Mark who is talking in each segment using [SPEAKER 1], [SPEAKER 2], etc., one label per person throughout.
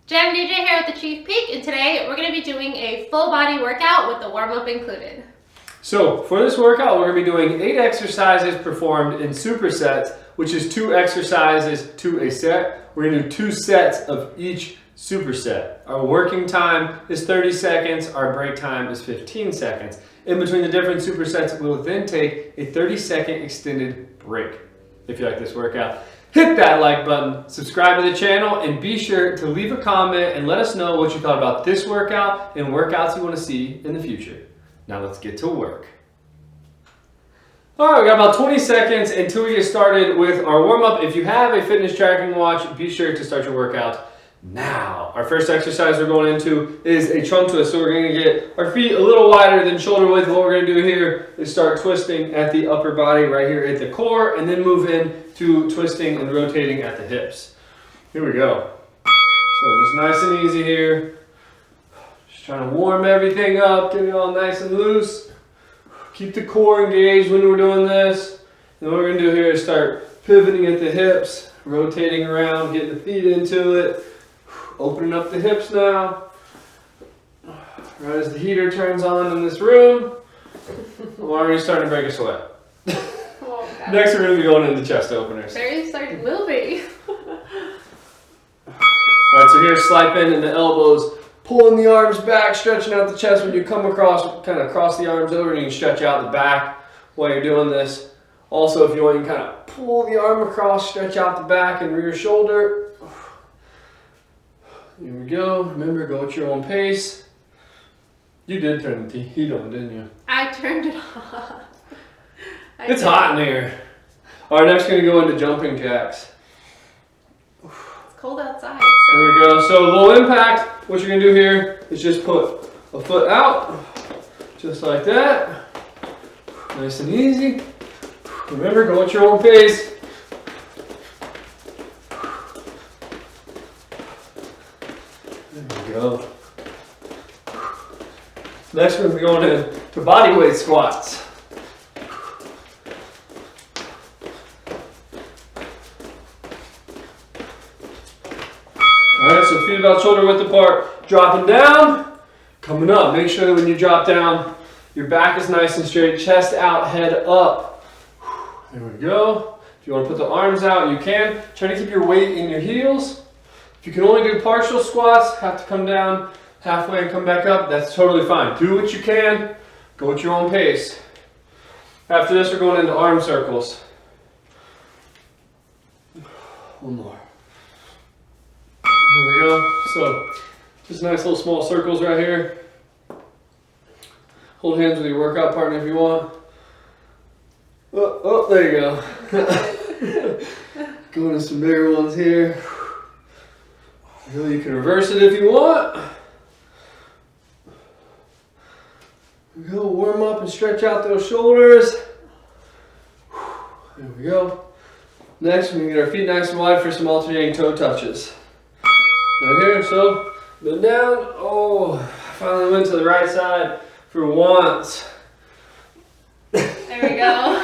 [SPEAKER 1] Jem DJ here with ACHV PEAK, and today we're going to be doing a full body workout with the warm-up included.
[SPEAKER 2] So for this workout, we're going to be doing 8 exercises performed in supersets, which is 2 exercises to a set. We're going to do 2 sets of each superset. Our working time is 30 seconds, our break time is 15 seconds. In between the different supersets, we'll then take a 30-second extended break. If you like this workout, hit that like button, subscribe to the channel, and be sure to leave a comment and let us know what you thought about this workout and workouts you want to see in the future. Now let's get to work. All right, we got about 20 seconds until we get started with our warm-up. If you have a fitness tracking watch, be sure to start your workout now. Our first exercise we're going into is a trunk twist. So we're going to get our feet a little wider than shoulder width. What we're going to do here is start twisting at the upper body right here at the core, and then move in to twisting and rotating at the hips. Here we go. So just nice and easy here. Just trying to warm everything up, get it all nice and loose. Keep the core engaged when we're doing this. And what we're going to do here is start pivoting at the hips, rotating around, getting the feet into it. Opening up the hips now. Right as the heater turns on in this room. We're already starting to break a sweat.
[SPEAKER 1] Oh,
[SPEAKER 2] Next we're going to be going into chest openers.
[SPEAKER 1] Very starting will be.
[SPEAKER 2] Alright, so here's slight bend in the elbows. Pulling the arms back, stretching out the chest. When you come across, kind of cross the arms over, and you can stretch out the back while you're doing this. Also, if you want, you can kind of pull the arm across, stretch out the back and rear shoulder. Here we go. Remember, go at your own pace. You did turn the heat on, didn't you?
[SPEAKER 1] I turned it off.
[SPEAKER 2] It's hot in here. All right, next we're going to go into jumping jacks.
[SPEAKER 1] It's cold outside.
[SPEAKER 2] There we go. So low impact. What you're going to do here is just put a foot out, just like that. Nice and easy. Remember, go at your own pace. There we go. Next we're going to be going into bodyweight squats. Alright, so feet about shoulder width apart, dropping down, coming up. Make sure that when you drop down, your back is nice and straight, chest out, head up. There we go. If you want to put the arms out, you can. Try to keep your weight in your heels. If you can only do partial squats, have to come down halfway and come back up, that's totally fine. Do what you can, go at your own pace. After this, we're going into arm circles. One more. There we go. So, just nice little small circles right here. Hold hands with your workout partner if you want. Oh, there you go. Go into some bigger ones here. You can reverse it if you want. Go warm up and stretch out those shoulders. There we go. Next, we can get our feet nice and wide for some alternating toe touches. Right here, so bend down. Oh, finally went to the right side for once.
[SPEAKER 1] There we go.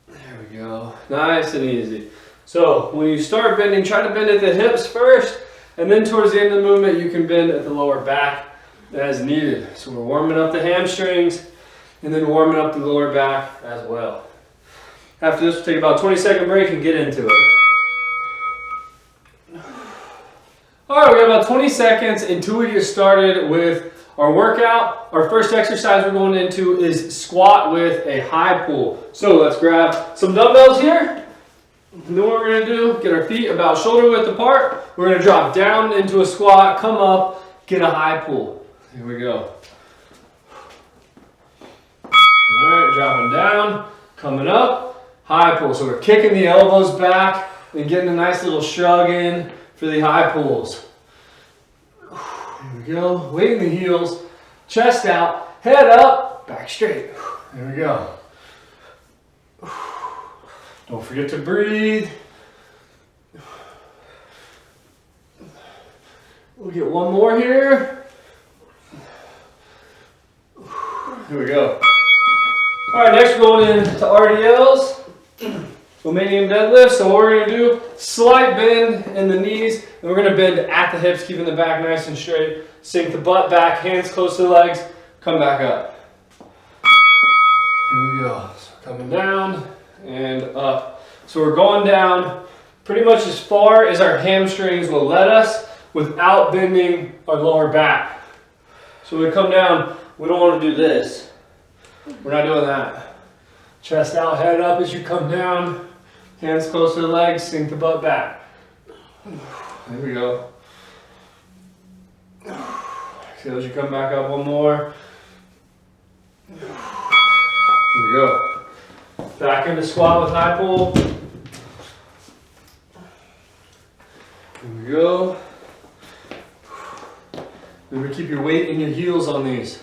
[SPEAKER 2] There we go. Nice and easy. So when you start bending, try to bend at the hips first, and then towards the end of the movement, you can bend at the lower back as needed. So we're warming up the hamstrings, and then warming up the lower back as well. After this, we'll take about a 20-second break and get into it. All right, we got about 20 seconds until we get started with our workout. Our first exercise we're going into is squat with a high pull. So let's grab some dumbbells here. And then what we're going to do, get our feet about shoulder width apart. We're going to drop down into a squat, come up, get a high pull. Here we go. All right, dropping down, coming up, high pull. So we're kicking the elbows back and getting a nice little shrug in for the high pulls. Here we go. Weight in the heels, chest out, head up, back straight. There we go. Don't forget to breathe. We'll get one more here. Here we go. All right, next we're going into RDLs. Romanian deadlift. So what we're gonna do, slight bend in the knees, and we're gonna bend at the hips, keeping the back nice and straight. Sink the butt back, hands close to the legs, come back up. Here we go. So coming down and up. So we're going down pretty much as far as our hamstrings will let us without bending our lower back. So when we come down, we don't want to do this. We're not doing that. Chest out, head up as you come down. Hands close to the legs, sink the butt back. There we go. Exhale as you come back up, one more. Here we go. Back into squat with high pull. Here we go. Remember, keep your weight in your heels on these.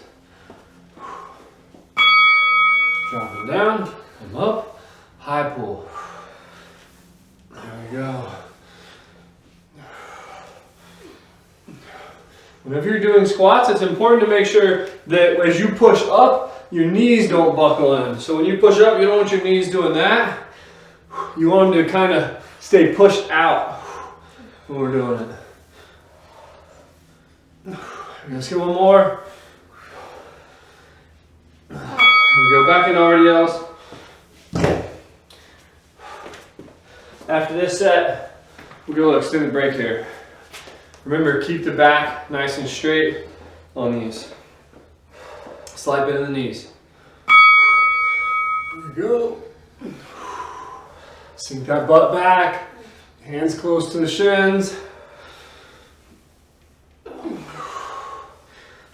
[SPEAKER 2] Dropping down, come up, high pull. There we go. Whenever you're doing squats, it's important to make sure that as you push up, your knees don't buckle in. So when you push up, you don't want your knees doing that. You want them to kind of stay pushed out when we're doing it. Let's get one more. We go back into RDLs. After this set, we'll go extended break here. Remember, keep the back nice and straight on these. Slight bend in the knees. Here we go. Sink that butt back. Hands close to the shins.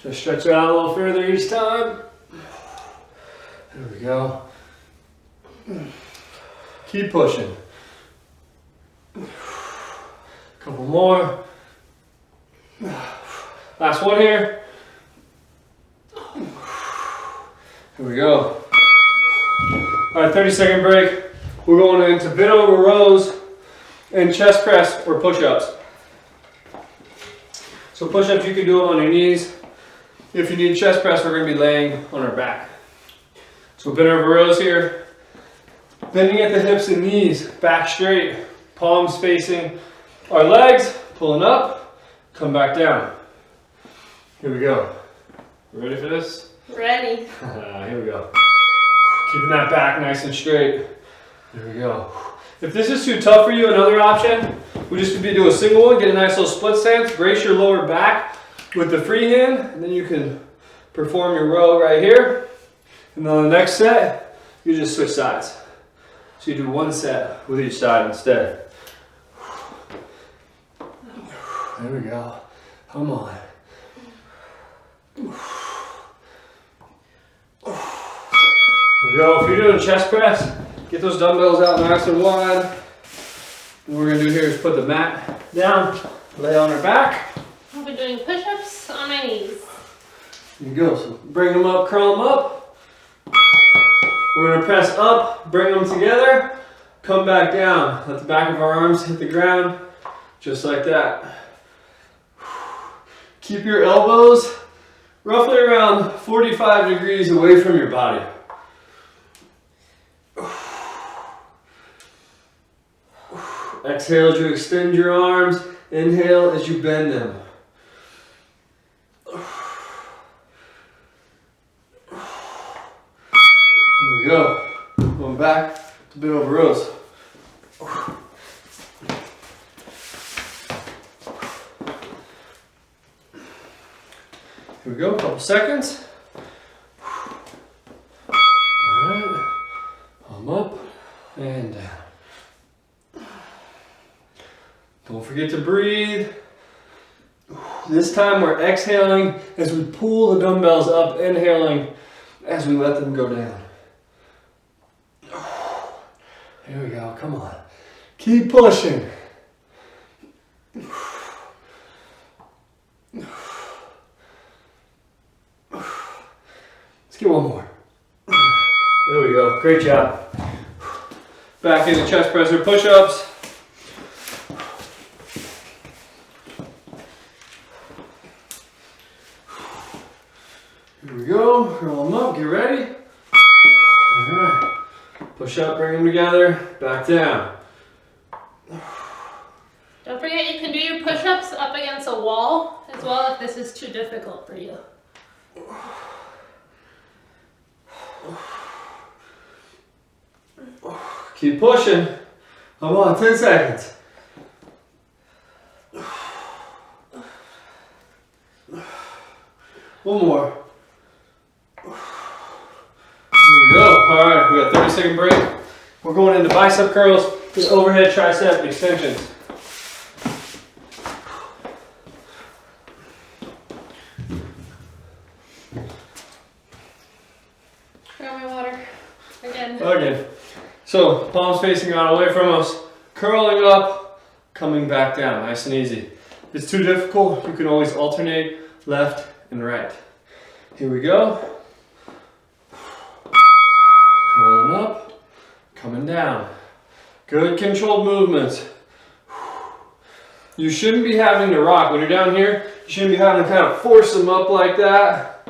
[SPEAKER 2] Just stretch it out a little further each time. There we go. Keep pushing. Couple more. Last one here. Here we go. All right, 30-second break. We're going into bent over rows and chest press or push-ups. So push-ups, you can do them on your knees. If you need chest press, we're going to be laying on our back. So bent over rows here. Bending at the hips and knees, back straight, palms facing our legs, pulling up, come back down. Here we go. You ready for this?
[SPEAKER 1] Ready.
[SPEAKER 2] Here we go. Keeping that back nice and straight. There we go. If this is too tough for you, another option would just be do a single one, get a nice little split stance, brace your lower back with the free hand, and then you can perform your row right here. And then on the next set, you just switch sides. So you do one set with each side instead. There we go. Come on. There we go. If you're doing chest press, get those dumbbells out nice and wide. What we're going to do here is put the mat down, lay on our back.
[SPEAKER 1] I've been doing push-ups on my knees.
[SPEAKER 2] There you go. So bring them up, curl them up. We're going to press up, bring them together, come back down. Let the back of our arms hit the ground, just like that. Keep your elbows roughly around 45 degrees away from your body. Exhale as you extend your arms. Inhale as you bend them. Here we go. Going back to bent over rows. Here we go, a couple seconds. Alright, palm up and down. Don't forget to breathe. This time we're exhaling as we pull the dumbbells up, inhaling as we let them go down. Here we go, come on. Keep pushing. Let's get one more. There we go, great job. Back into chest press or push-ups. Here we go, roll them up, get ready. All right, push Push up, bring them together, back down.
[SPEAKER 1] Don't forget you can do your push-ups up against a wall as well if this is too difficult for you.
[SPEAKER 2] Keep pushing. Come on, 10 seconds. One more. There we go. All right, we got a 30-second break. We're going into bicep curls with overhead tricep extensions.
[SPEAKER 1] Grab my water. Again.
[SPEAKER 2] Again. So, palms facing out away from us, curling up, coming back down, nice and easy. If it's too difficult, you can always alternate left and right. Here we go. Curling up, coming down. Good controlled movements. You shouldn't be having to rock. When you're down here, you shouldn't be having to kind of force them up like that.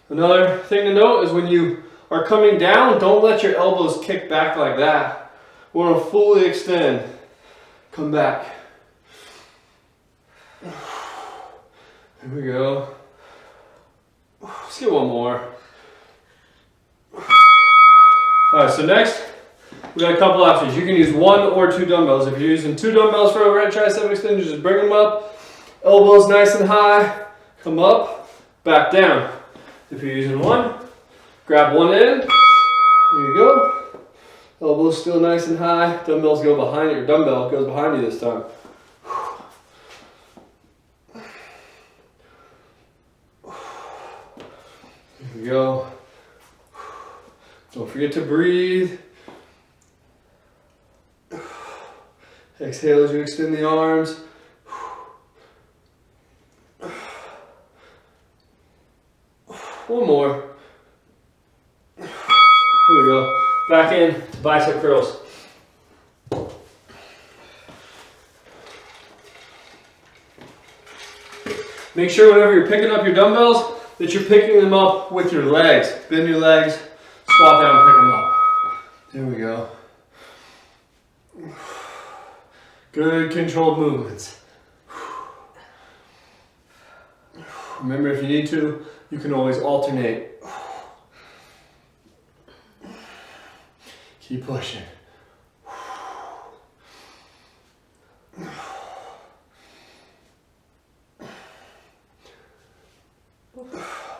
[SPEAKER 2] Another thing to note is when you are coming down, don't let your elbows kick back like that. We want to fully extend. Come back. Here we go. Let's get one more. Alright, so next, we got a couple options. You can use 1 or 2 dumbbells. If you're using 2 dumbbells for overhead tricep extensions, just bring them up. Elbows nice and high. Come up, back down. If you're using 1, grab one end. There you go. Elbows still nice and high. Dumbbells go behind you. Your dumbbell goes behind you this time. Here we go. Don't forget to breathe. Exhale as you extend the arms. One more. Here we go. Back in to bicep curls. Make sure whenever you're picking up your dumbbells that you're picking them up with your legs. Bend your legs, squat down, pick them up. There we go. Good controlled movements. Remember, if you need to, you can always alternate. Keep pushing.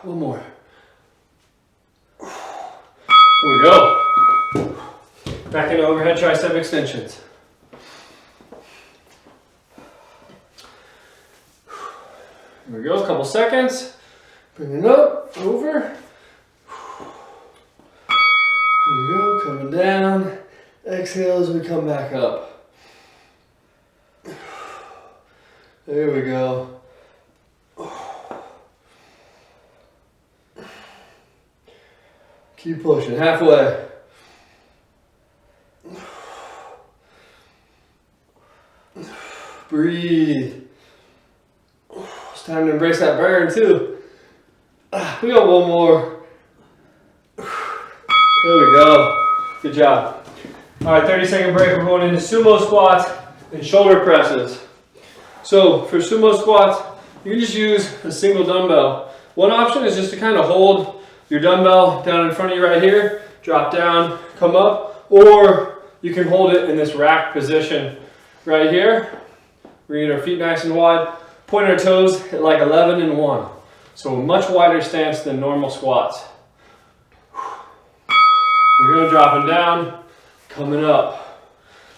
[SPEAKER 2] One more. Here we go. Back into overhead tricep extensions. Here we go, a couple seconds. Bring it up, over. Here we go, coming down. Exhale as we come back up. There we go. Keep pushing, halfway. Breathe. It's time to embrace that burn too. We got one more. There we go. Good job. All right, 30-second break. We're going into sumo squats and shoulder presses. So for sumo squats, you can just use a single dumbbell. One option is just to kind of hold your dumbbell down in front of you right here, drop down, come up, or you can hold it in this rack position right here. We're gonna get our feet nice and wide, point our toes at like 11 and 1. So a much wider stance than normal squats. We're gonna drop them down, coming up.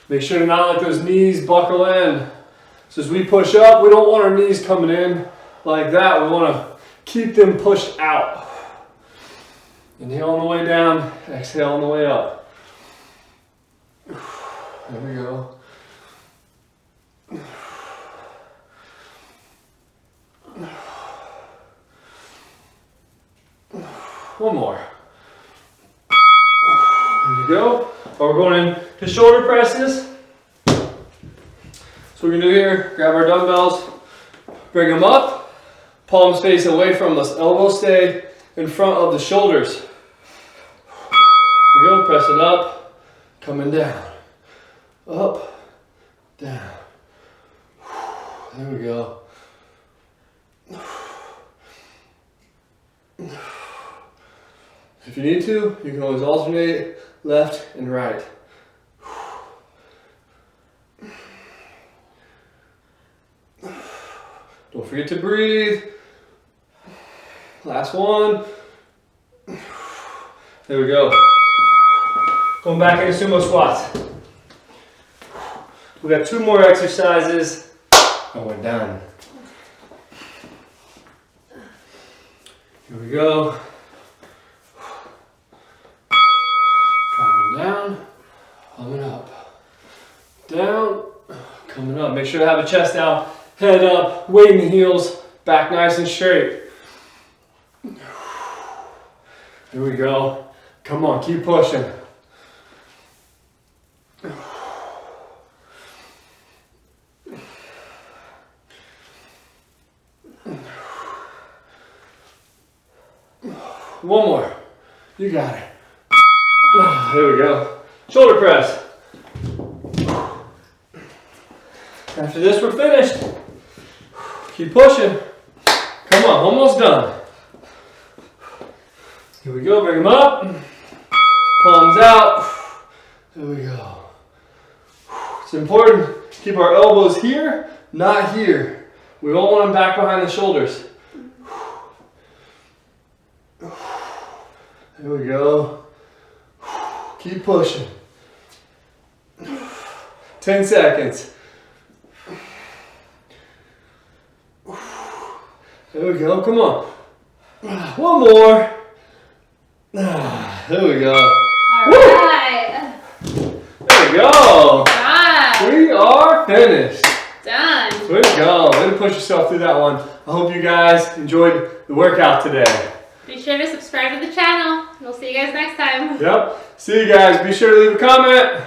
[SPEAKER 2] Make sure to not let those knees buckle in. So as we push up, we don't want our knees coming in like that. We wanna keep them pushed out. Inhale on the way down, exhale on the way up. There we go. One more. There we go. We're going into shoulder presses. So we're going to do here, grab our dumbbells, bring them up, palms face away from us, elbows stay in front of the shoulders. Here we go, press it up, Coming down. Up, down. There we go. If you need to, you can always alternate left and right. Don't forget to breathe. Last one. There we go. Going back into sumo squats. We got 2 more exercises and we're done. Here we go. Dropping down, coming up. Down, coming up. Make sure to have the chest out, head up, weight in the heels, back nice and straight. Here we go. Come on, keep pushing. One more. You got it. There we go. Shoulder press. After this, we're finished. Keep pushing. Come on, almost done. Here we go, bring them up. Palms out. There we go. It's important to keep our elbows here, not here. We don't want them back behind the shoulders. There we go. Keep pushing. 10 seconds. There we go, come on. One more. There we go.
[SPEAKER 1] All right.
[SPEAKER 2] There we go.
[SPEAKER 1] Done.
[SPEAKER 2] We are finished.
[SPEAKER 1] Done.
[SPEAKER 2] Way to go. Way to push yourself through that one. I hope you guys enjoyed the workout today.
[SPEAKER 1] Be sure to subscribe to the channel. We'll see you guys next time.
[SPEAKER 2] Yep. See you guys. Be sure to leave a comment.